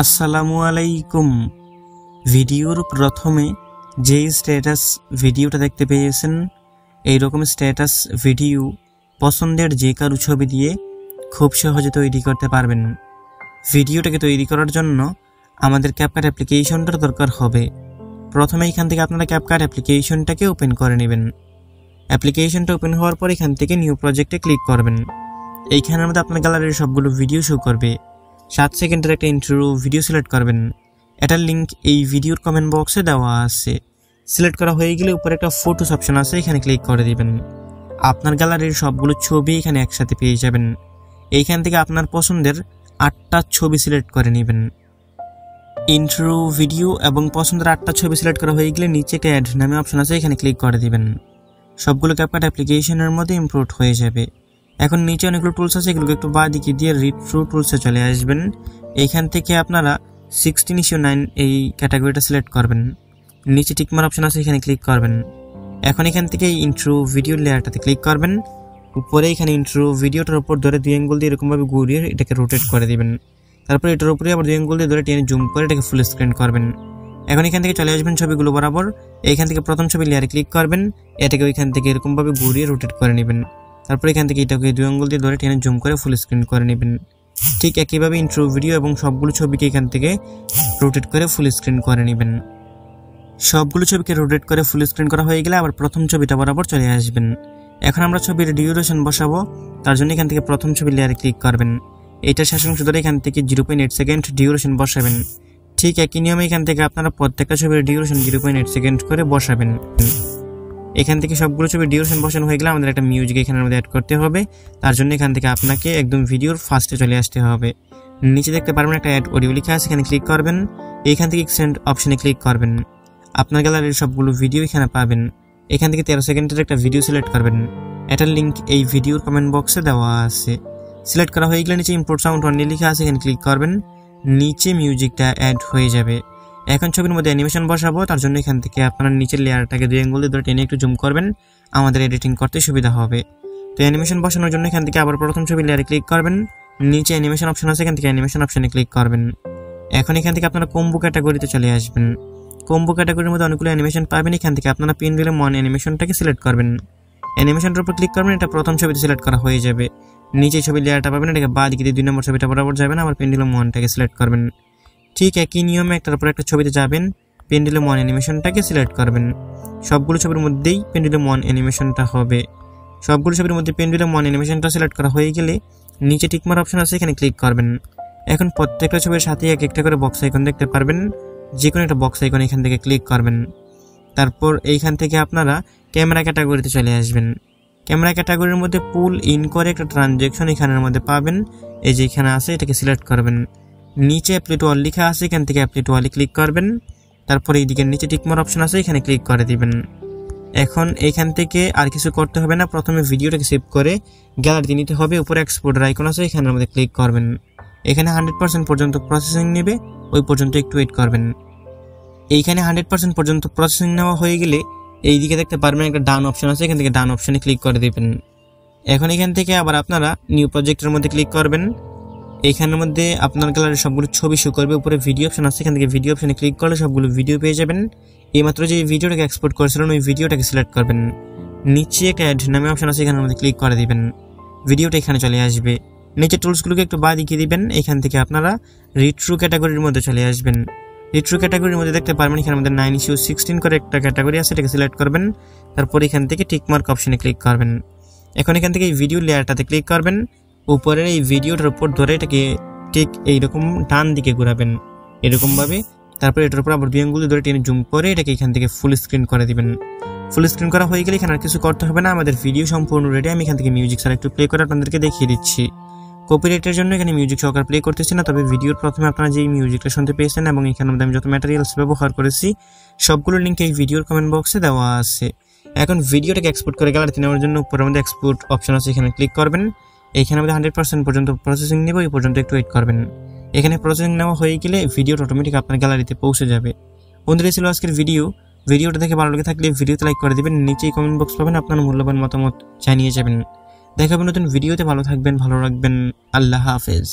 আসসালামু আলাইকুম। ভিডিওর প্রথমে যে স্ট্যাটাস ভিডিওটা দেখতে পেয়েছেন, এইরকম স্ট্যাটাস ভিডিও পছন্দের যে কারো ছবি দিয়ে খুব সহজে তৈরি করতে পারবেন। ভিডিওটাকে তৈরি করার জন্য আমাদের ক্যাপকাট অ্যাপ্লিকেশনটার দরকার হবে। প্রথমে এখান থেকে আপনারা ক্যাপকাট অ্যাপ্লিকেশনটাকে ওপেন করে নেবেন। অ্যাপ্লিকেশনটা ওপেন হওয়ার পর এখান থেকে নিউ প্রজেক্টে ক্লিক করবেন। এইখানের মধ্যে আপনার গ্যালারির সবগুলো ভিডিও শো করবে। 7 সেকেন্ডের একটা ইন্ট্রো ভিডিও সিলেক্ট করবেন। এটার লিঙ্ক এই ভিডিওর কমেন্ট বক্সে দেওয়া আছে। সিলেক্ট করা হয়ে গেলে উপরে একটা ফটোস অপশন আছে, এখানে ক্লিক করে দিবেন। আপনার গ্যালারির সবগুলো ছবি এখানে একসাথে পেয়ে যাবেন। এইখান থেকে আপনার পছন্দের 8টা ছবি সিলেক্ট করে নেবেন। ইন্ট্রো ভিডিও এবং পছন্দের 8টা ছবি সিলেক্ট করা হয়ে গেলে নিচে একটা অ্যাড নামে অপশন আছে, এখানে ক্লিক করে দিবেন। সবগুলো ক্যাপকাট অ্যাপ্লিকেশনের মধ্যে ইম্পোর্ট হয়ে যাবে। এখন নিচে অনেকগুলো টুলস আছে, এগুলোকে একটু বাঁ দিকে দিয়ে রিড থ্রু টুলসে চলে আসবেন। এইখান থেকে আপনারা 16:9 এই ক্যাটাগরিটা সিলেক্ট করবেন। নিচে টিকমার অপশন আছে, এখানে ক্লিক করবেন। এখন এখান থেকে ইন্ট্রো ভিডিও লেয়ারটাতে ক্লিক করবেন। উপরে এখানে ইন্ট্রো ভিডিওটার উপর ধরে 2 আঙ্গুল দিয়ে এরকমভাবে ঘুরিয়ে এটাকে রোটেট করে দিবেন। তারপর এটার উপরে আবার 2 আঙ্গুল দিয়ে ধরে টেনে জুম করে এটাকে ফুল স্ক্রিন করবেন। এখন এখান থেকে চলে আসবেন ছবিগুলো বরাবর। এইখান থেকে প্রথম ছবি লেয়ারে ক্লিক করবেন, এটাকে ওইখান থেকে এরকমভাবে ঘুরিয়ে রোটেট করে নেবেন। তারপর এখান থেকে এটাকে 2 আঙ্গুল দিয়ে ধরে টেনে জুম করে ফুল স্ক্রিন করে নেবেন। ঠিক একইভাবে ইন্ট্রো ভিডিও এবং সবগুলো ছবিকে এখান থেকে রোটেট করে ফুল স্ক্রিন করে নেবেন। সবগুলো ছবিকে রোটেট করে ফুল স্ক্রিন করা হয়ে গেলে আবার প্রথম ছবিটা বরাবর চলে আসবেন। এখন আমরা ছবির ডিউরেশন বসাবো, তার জন্য এখান থেকে প্রথম ছবি লেয়ারে ক্লিক করবেন। এইটার শেষ অংশ ধরে এখান থেকে 0.8 সেকেন্ড ডিউরেশন বসাবেন। ঠিক একই নিয়মে এখান থেকে আপনারা প্রত্যেকটা ছবির ডিউরেশন 0.8 সেকেন্ড করে বসাবেন। এখান থেকে সবগুলো ছবির ডিউরেশন বসানো হয়ে গেলে আমাদের একটা মিউজিক এখানের মধ্যে অ্যাড করতে হবে। তার জন্য এখান থেকে আপনাকে একদম ভিডিওর ফার্স্টে চলে আসতে হবে। নিচে দেখতে পারবেন একটা অ্যাড অডিও লেখা আছে, এখানে ক্লিক করবেন। এইখান থেকে এক্সটেন্ড অপশনে ক্লিক করবেন। আপনার গ্যালারির সবগুলো ভিডিও এখানে পাবেন। এখান থেকে 13 সেকেন্ডের একটা ভিডিও সিলেক্ট করবেন। এটার লিঙ্ক এই ভিডিওর কমেন্ট বক্সে দেওয়া আছে। সিলেক্ট করা হয়ে গেলে নিচে ইম্পোর্ট সাউন্ড অনলি লেখা আছে, এখানে ক্লিক করবেন। নিচে মিউজিকটা অ্যাড হয়ে যাবে। এখন ছবির মধ্যে অ্যানিমেশন বসাবো, তার জন্য এখান থেকে আপনারা নিচের লেয়ারটাকে 2 আঙ্গুল দিয়ে ধরে টেনে একটু জুম করবেন, আমাদের এডিটিং করতে সুবিধা হবে। তো অ্যানিমেশন বসানোর জন্য এখান থেকে আবার প্রথম ছবি লেয়ারে ক্লিক করবেন। নিচে অ্যানিমেশন অপশন আছে, এখান থেকে অ্যানিমেশন অপশনে ক্লিক করবেন। এখন এখান থেকে আপনারা কম্বো ক্যাটাগরিতে চলে আসবেন। কম্বো ক্যাটাগরির মধ্যে অনেকগুলো অ্যানিমেশন পাবেন। এখান থেকে আপনারা পেন্ডুলাম ওয়ান অ্যানিমেশনটাকে সিলেক্ট করবেন। অ্যানিমেশনটার উপর ক্লিক করবেন, এটা প্রথম ছবিতে সিলেক্ট করা হয়ে যাবে। নিচে ছবি লেয়ারটা পাবেন, এটাকে বাঁ দিকে দিয়ে 2 নম্বর ছবিটা বরাবর যাবেন, আবার পেন্ডুলাম ওয়ানটাকে সিলেক্ট করবেন। ঠিক একই নিয়মে একটার উপর একটা ছবিতে যাবেন, পেন্ডুলাম ওয়ান অ্যানিমেশনটাকে সিলেক্ট করবেন। সবগুলো ছবির মধ্যেই পেন্ডুলাম ওয়ান অ্যানিমেশনটা হবে। সবগুলো ছবির মধ্যে পেন্ডুলাম ওয়ান অ্যানিমেশনটা সিলেক্ট করা হয়ে গেলে নিচে টিকমার অপশন আছে, এখানে ক্লিক করবেন। এখন প্রত্যেকটা ছবির সাথে এক একটা করে বক্স আইকন দেখতে পারবেন। যে কোনো একটা বক্স আইকন এখান থেকে ক্লিক করবেন। তারপর এইখান থেকে আপনারা ক্যামেরা ক্যাটাগরিতে চলে আসবেন। ক্যামেরা ক্যাটাগরির মধ্যে পুল ইন করে একটা ট্রানজ্যাকশন এখানের মধ্যে পাবেন। এই যে এখানে আছে, এটাকে সিলেক্ট করবেন। নিচে অ্যাপ্লাই টু অল লেখা আছে, এখান থেকে অ্যাপ্লাই টু অলে ক্লিক করবেন। তারপর এইদিকে নিচে টিকমার অপশন আছে, এখানে ক্লিক করে দিবেন। এখন এইখান থেকে আর কিছু করতে হবে না, প্রথমে ভিডিওটাকে সেভ করে গ্যালারিতে নিতে হবে। উপরে এক্সপোর্টের আইকন আছে, এখানের মধ্যে ক্লিক করবেন। এখানে 100% পর্যন্ত প্রসেসিং নেবে, ওই পর্যন্ত একটু ওয়েট করবেন। এইখানে 100% পর্যন্ত প্রসেসিং নেওয়া হয়ে গেলে এইদিকে দেখতে পারবেন একটা ডান অপশন আছে, এখান থেকে ডান অপশনে ক্লিক করে দিবেন। এখন এখান থেকে আবার আপনারা নিউ প্রজেক্টের মধ্যে ক্লিক করবেন। এইখানের মধ্যে আপনার গ্যালারির সবগুলো ছবি শো করবে। উপরে ভিডিও অপশন আছে, এখান থেকে ভিডিও অপশনে ক্লিক করলে সবগুলো ভিডিও পেয়ে যাবেন। এইমাত্র যে ভিডিওটাকে এক্সপোর্ট করেছিলেন ওই ভিডিওটাকে সিলেক্ট করবেন। নিচে একটা অ্যাড নামে অপশন আছে, এখানের মধ্যে ক্লিক করে দিবেন। ভিডিওটা এখানে চলে আসবে। নিচে টুলসগুলোকে একটু বাঁ দিকে দিবেন। এখান থেকে আপনারা রিট্রো ক্যাটাগরির মধ্যে চলে আসবেন। রিট্রো ক্যাটাগরির মধ্যে দেখতে পারবেন এখানের মধ্যে 9:16 করে একটা ক্যাটাগরি আছে, এটাকে সিলেক্ট করবেন। তারপর এখান থেকে টিকমার্ক অপশনে ক্লিক করবেন। এখন এখান থেকে এই ভিডিও লেয়ারটাতে ক্লিক করবেন। উপরের এই ভিডিওটার উপর ধরে এটাকে ঠিক এইরকম ডান দিকে ঘোরাবেন এরকমভাবে। তারপর এটার উপর আবার 2 আঙ্গুল ধরে টেনে জুম করে এটাকে এখান থেকে ফুল স্ক্রিন করে দিবেন। ফুল স্ক্রিন করা হয়ে গেলে এখানে আর কিছু করতে হবে না, আমাদের ভিডিও সম্পূর্ণ রেডি। আমি এখান থেকে মিউজিক ছাড়া একটু প্লে করে আপনাদেরকে দেখিয়ে দিচ্ছি। কপিরাইটের জন্য এখানে মিউজিক সহকারে প্লে করতেছি না, তবে ভিডিওর প্রথমে আপনারা যেই মিউজিকটা শুনতে পেয়েছেন এবং এখানের মধ্যে আমি যত ম্যাটেরিয়ালস ব্যবহার করেছি সবগুলোর লিঙ্ক এই ভিডিওর কমেন্ট বক্সে দেওয়া আছে। এখন ভিডিওটাকে এক্সপোর্ট করে গ্যালারিতে নেওয়ার জন্য উপরের মধ্যে এক্সপোর্ট অপশন আছে, এখানে ক্লিক করবেন। এখানে আমাদের 100% পর্যন্ত প্রসেসিং নেব, এই পর্যন্ত একটু ওয়েট করবেন। এখানে প্রসেসিং নেওয়া হয়ে গেলে ভিডিওটা অটোমেটিক আপনার গ্যালারিতে পৌঁছে যাবে। বন্ধুরা, ছিল আজকের ভিডিও। ভিডিওটা দেখে ভালো লেগে থাকলে ভিডিওতে লাইক করে দিবেন, নিচেই কমেন্ট বক্স পাবেন, আপনার মূল্যবান মতামত জানিয়ে যাবেন। দেখাবেন নতুন ভিডিওতে, ভালো থাকবেন, ভালো রাখবেন। আল্লাহ হাফেজ।